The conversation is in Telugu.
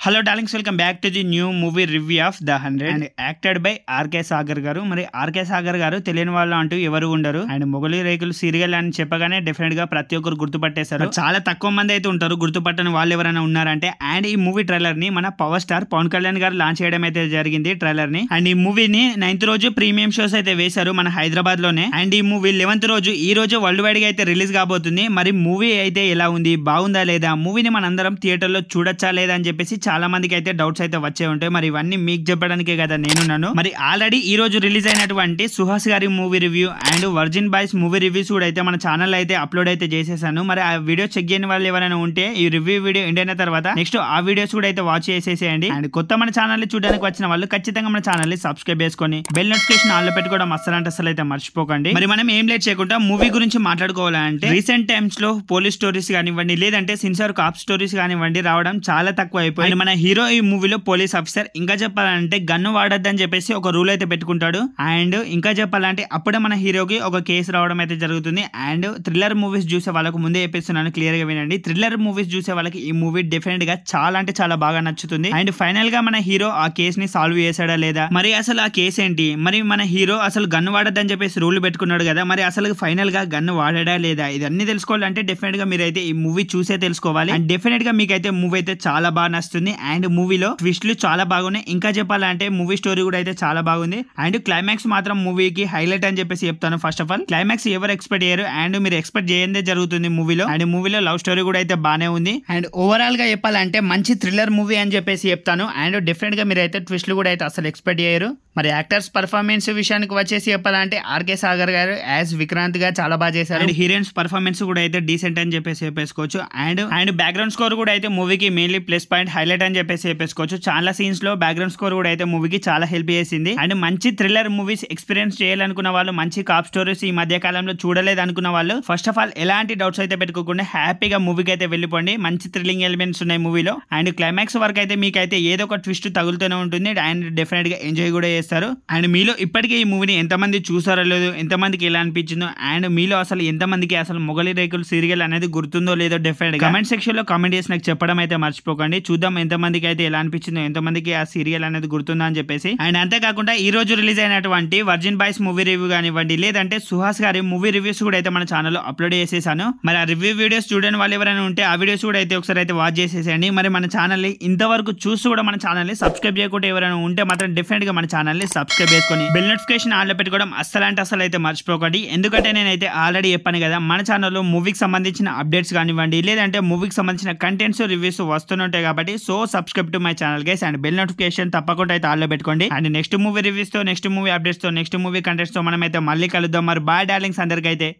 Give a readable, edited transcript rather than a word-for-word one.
Hello darlings, welcome back to the new movie review of the 100 and acted by RK Sagar గారు. మరి ఆర్కే సాగర్ గారు తెలియని వాళ్ళు అంటూ ఎవరు ఉండరు. అండ్ మొగలి రేకులు సీరియల్ అని చెప్పగానే డెఫినెట్ గా ప్రతి ఒక్కరు గుర్తుపట్టేశారు. చాలా తక్కువ మంది అయితే ఉంటారు గుర్తుపట్టని వాళ్ళు ఎవరైనా ఉన్నారంటే. అండ్ ఈ మూవీ ట్రైలర్ ని మన పవర్ స్టార్ పవన్ కళ్యాణ్ గారు లాంచ్ చేయడం అయితే జరిగింది ట్రైలర్ ని. అండ్ ఈ మూవీని 9th రోజు ప్రీమియం షోస్ అయితే వేశారు మన హైదరాబాద్ లోనే. అండ్ ఈ మూవీ 11th రోజు ఈ రోజు వరల్డ్ వైడ్ గా అయితే రిలీజ్ కాబోతుంది. మరి మూవీ అయితే ఎలా ఉంది, బాగుందా లేదా, మూవీని మనందరం థియేటర్ లో చూడొచ్చా లేదా అని చెప్పేసి చాలా మందికి అయితే డౌట్స్ అయితే వచ్చే ఉంటాయి. మరి ఇవన్నీ మీకు చెప్పడానికే కదా నేనున్నాను. మరి ఆల్రెడీ ఈ రోజు రిలీజ్ అయినటువంటి సుహాస్ గారి movie review and virgin boys movie reviews కూడా అయితే మన ఛానల్ అయితే అప్లోడ్ అయితే చేసేసాను. మరి ఆ వీడియో చెక్ చేయని వాళ్ళు ఎవరైనా ఉంటే ఈ రివ్యూ వీడియో ఎండ్ అయిన తర్వాత నెక్స్ట్ ఆ వీడియోస్ కూడా అయితే వాచ్ చేసేసేయండి. అండ్ కొత్త మన ఛానల్ చూడడానికి వచ్చిన వాళ్ళు ఖచ్చితంగా మన ఛానల్ ని సబ్స్క్రైబ్ చేసుకొని బెల్ నోటిఫికేషన్ ఆన్ లో పెట్టుకోవడం అసలు అయితే మర్చిపోకండి. మరి మనం ఏం లేట్ చేయకుండా మూవీ గురించి మాట్లాడుకోవాలంటే రీసెంట్ టైమ్స్ లో పోలీస్ స్టోరీస్ కానివ్వండి, లేదంటే సిన్సియర్ కాప్ స్టోరీస్ కానివ్వండి రావడం చాలా తక్కువ అయిపోయింది. మన హీరో ఈ మూవీలో పోలీస్ ఆఫీసర్ ఇంకా చెప్పాలంటే గన్ను వాడద్దని చెప్పేసి ఒక రూల్ అయితే పెట్టుకుంటాడు. అండ్ ఇంకా చెప్పాలంటే అప్పుడే మన హీరోకి ఒక కేసు రావడం అయితే జరుగుతుంది. అండ్ థ్రిల్లర్ మూవీస్ చూసే వాళ్ళకు ముందే చెప్పేస్తున్నాను, క్లియర్ గా వినండి. థ్రిల్లర్ మూవీస్ చూసే వాళ్ళకి ఈ మూవీ డెఫినెట్ గా చాలా అంటే చాలా బాగా నచ్చుతుంది. అండ్ ఫైనల్ గా మన హీరో ఆ కేసు ని సాల్వ్ చేశాడా లేదా, మరి అసలు ఆ కేసు ఏంటి, మరి మన హీరో అసలు గన్ను వాడద్దని చెప్పేసి రూల్ పెట్టుకున్నాడు కదా, మరి అసలు ఫైనల్ గా గన్ను వాడాడా లేదా, ఇదన్నీ తెలుసుకోవాలంటే డెఫినెట్ గా మీరైతే ఈ మూవీ చూసే తెలుసుకోవాలి. అండ్ డెఫినెట్ గా మీకైతే మూవీ అయితే చాలా బాగా నచ్చుతుంది. అండ్ మూవీలో ట్విస్ట్లు చాలా బాగున్నాయి. ఇంకా చెప్పాలంటే మూవీ స్టోరీ కూడా అయితే చాలా బాగుంది. అండ్ క్లైమాక్స్ మాత్రం మూవీకి హైలైట్ అని చెప్పేసి చెప్తాను. ఫస్ట్ ఆఫ్ ఆల్ క్లైమాక్స్ ఎవరు ఎక్స్పెక్ట్ చేయరు అండ్ మీరు ఎక్స్పెక్ట్ చేయందే జరుగుతుంది మూవీలో. అండ్ మూవీలో లవ్ స్టోరీ కూడా అయితే బానే ఉంది. అండ్ ఓవరాల్ గా చెప్పాలంటే మంచి థ్రిల్లర్ మూవీ అని చెప్పేసి చెప్తాను. అండ్ డెఫినెట్ గా మీరు అయితే ట్విస్ట్లు కూడా అయితే అసలు ఎక్స్పెక్ట్ చేయరు. మరి యాక్టర్స్ పర్ఫార్మెన్స్ విషయానికి వచ్చేసి చెప్పాలంటే ఆర్కే సాగర్ గారు యాజ్ విక్రాంత్ గా చాలా బాగా చేశారు. అండ్ హీరోయిన్స్ పర్ఫార్మెన్స్ కూడా అయితే డీసెంట్ అని చెప్పేసి చెప్పేసుకోవచ్చు. అండ్ బ్యాక్గ్రౌండ్ స్కోర్ కూడా అయితే మూవీకి మెయిన్లీ ప్లస్ పాయింట్ హైలైట్ అని చెప్పేసి చెప్పేసుకోవచ్చు. చాలా సీన్స్ లో బ్యాక్గ్రౌండ్ స్కోర్ కూడా అయితే మూవీకి చాలా హెల్ప్ చేసింది. అండ్ మంచి థ్రిల్లర్ మూవీస్ ఎక్స్పీరియన్స్ చేయాలనుకున్న వాళ్ళు, మంచి కాప్ స్టోరీస్ ఈ మధ్య కాలంలో చూడలేదు అనుకున్న వాళ్ళు ఫస్ట్ ఆఫ్ ఆల్ ఎలాంటి డౌట్స్ అయితే పెట్టుకోకుండా హ్యాపీగా మూవీకి అయితే వెళ్ళిపోండి. మంచి థ్రిల్లింగ్ ఎలిమెంట్స్ ఉన్నాయి మూవీలో. అండ్ క్లైమాక్స్ వరకు అయితే మీకైతే ఏదో ఒక ట్విస్ట్ తగులుతూనే ఉంటుంది. అండ్ డెఫినెట్ గా ఎంజాయ్ కూడా చేస్తారు. అండ్ మీలో ఇప్పటికే ఈ మూవీని ఎంతమంది చూసారో లేదో, ఎంతమందికి ఎలా అనిపించిందో, అండ్ మీలో అసలు ఎంతమందికి అసలు మొగలి రేకులు సీరియల్ అనేది గుర్తుందో లేదో డెఫినెట్ గా కమెంట్ సెక్షన్ లో కామెంట్ చేసి నాకు చెప్పడం అయితే మర్చిపోకండి. చూద్దాం ఎంతమందికి అయితే ఎలా అనిపించిందో, ఎంతమందికి ఆ సీరియల్ అనేది గుర్తుందా అని చెప్పేసి. అండ్ అంతేకాకుండా ఈ రోజు రిలీజ్ అయినటువంటి వర్జిన్ బాయ్స్ మూవీ రివ్యూ కానివ్వండి, లేదంటే సుహాస్ గారి మూవీ రివ్యూస్ కూడా అయితే మన ఛానల్లో అప్లోడ్ చేసేసాను. మరి ఆ రివ్యూ వీడియోస్ చూడని వాళ్ళు ఎవరైనా ఉంటే ఆ వీడియోస్ కూడా అయితే ఒకసారి అయితే వాచ్ చేసేసేయండి. మరి మన ఛానల్ ని ఇంతవరకు చూస్తూ కూడా మన ఛానల్ ని సబ్స్క్రైబ్ చేయకుండా ఎవరైనా ఉంటే మాత్రం డెఫినెట్ గా మన ఛానల్ ని సబ్స్క్రైబ్ చేసుకొని బెల్ నోటిఫికేషన్ ఆన్ లో పెట్టుకోవడం అసలు అయితే మర్చిపోకండి. ఎందుకంటే నేనైతే ఆల్రెడీ చెప్పాను కదా, మన ఛానల్లో మూవీకి సంబంధించిన అప్డేట్స్ కానివ్వండి, లేదంటే మూవీకి సంబంధించిన కంటెంట్స్ రివ్యూస్ వస్తుంటాయి కాబట్టి so subscribe to my channel guys. And bell notification తప్పకుండా అయితే ఆన్ లో పెట్టుకోండి. అండ్ నెక్స్ట్ మూవీ రివ్యూస్ తో, నెక్స్ట్ మూవీ అప్డేట్స్ తో, నెక్స్ట్ మూవీ కంటెంట్స్ తో మనం అయితే మళ్ళీ కలుద్దాం. మరి బాయ్ డార్లింగ్స్ అందరికైతే.